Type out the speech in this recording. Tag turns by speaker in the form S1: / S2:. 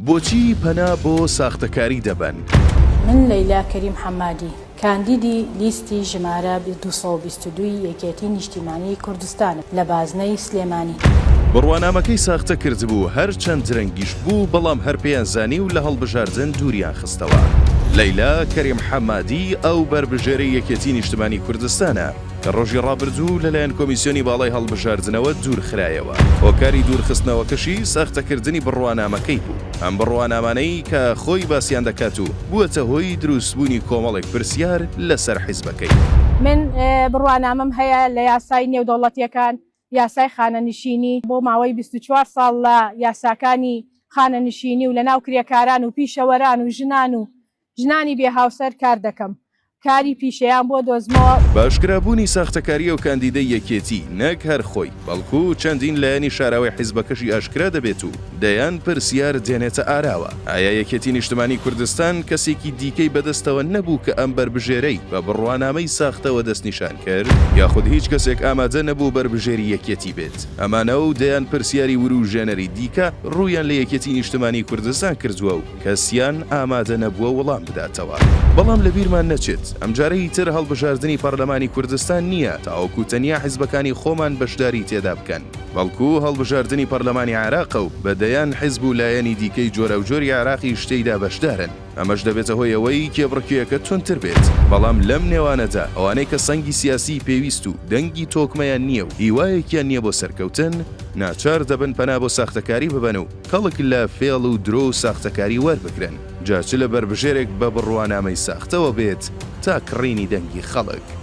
S1: بۆچی پەنا بۆ ساختەکاری دەبەن؟
S2: من لەیلا کەریم حەمادی کاندیدی لیستی ژمارە 222 یەکێتی نیشتیمانی کوردستانم لە بازنەی سلێمانی.
S1: بڕوانامەکەی ساختە کردبوو هەرچەند درەنگیش بوو بەڵام هەر پێیان زانی و لە هەڵبژاردن دووریان خستەوە. لەیلا کەریم حەمادی ئەو بربژێرەی یەکێتی نیشتیمانی کوردستانە کە ڕۆژی ڕابردوو لەلایەن کۆمیسیۆنی باڵای هەڵبژاردنەوە دوورخرایەوە. هۆکاری دوورخستنەوەکەشی ساختەکردنی بڕوانامەکەی بوو. ئەم بڕوانامانەی کە خۆی باسییان دەکات و بووەتە هۆی دروستبوونی کۆمەڵێک پرسیار لەسەر حیزبەکەی.
S3: من بڕوانامەم هەیە لە یاسای نێودەوڵەتیەکان، یاسای خانەنشینی بۆ ماوەی 24 ساڵ لە یاساکانی خانەنشینی و لە ناو کرێکاران و پیشەوەران و ژنانی بێهاوسەر کار دەکەم. کاری پیشەیان بۆ دۆزمەوە.
S1: باشکرابوونی ساختەکاریە و کاندیدەی یەکێتی نەک هەر خۆی بەڵکو چەندین لایەنی شاراوی حیزبەکەشی ئاشکرا دەبێت و دەیان پرسیار دێنێتە ئاراوە. ئایا یەکێتی نیشتیمانی کوردستان کەسێکی دیکەی بەدەستەوە نەبوو کە ئەم بربژێرەی بە بڕوانامەی ساختەوە دەستنیشان کرد یاخود هیچ کەسێک ئامادە نەبوو بربژێری یەکێتی بێت؟ ئەمانە و دەیان پرسیاری وروژێنەری دیکە ڕوویان لە یەکێتی نیشتیمانی کوردستان کردووە و کەسیان ئامادە نەبووە وەڵام بداتەوە. بەڵام لە بیرمان نەچێت ئەمجارەی تر هەڵبژاردننی پەرلەمانی کوردستان نییە تاوەکو تەنیا حیزبەکانی خۆمان بەشداری تێدا بکەن، بەڵکو هەڵبژاردننی پەرلەمانی عێراق و بەدەیان حیزب و لایەنی دیکەی جۆرە و جۆری عێراقی شتەیدا بەشدارن. ئەمەش دەبێتە هۆی ئەوەی کێبڕکێیەکە تونتر بێت. بەڵام لەم نێوانەدا ئەوانەی کە سەنگی سیاسی پێویست و دەنگی تۆکمەیان نییە و هیوایەکیان نییە بۆ سەرکەوتن ناچار دەبن پەنا بۆ ساختەکاری ببەن و کەڵک لە فێڵ و درۆ و ساختەکاری وەربگرن، جاچ لە بربژێرێک بە بڕوانامەی ساختەوە بێت تا کڕینی دەنگی خەڵک.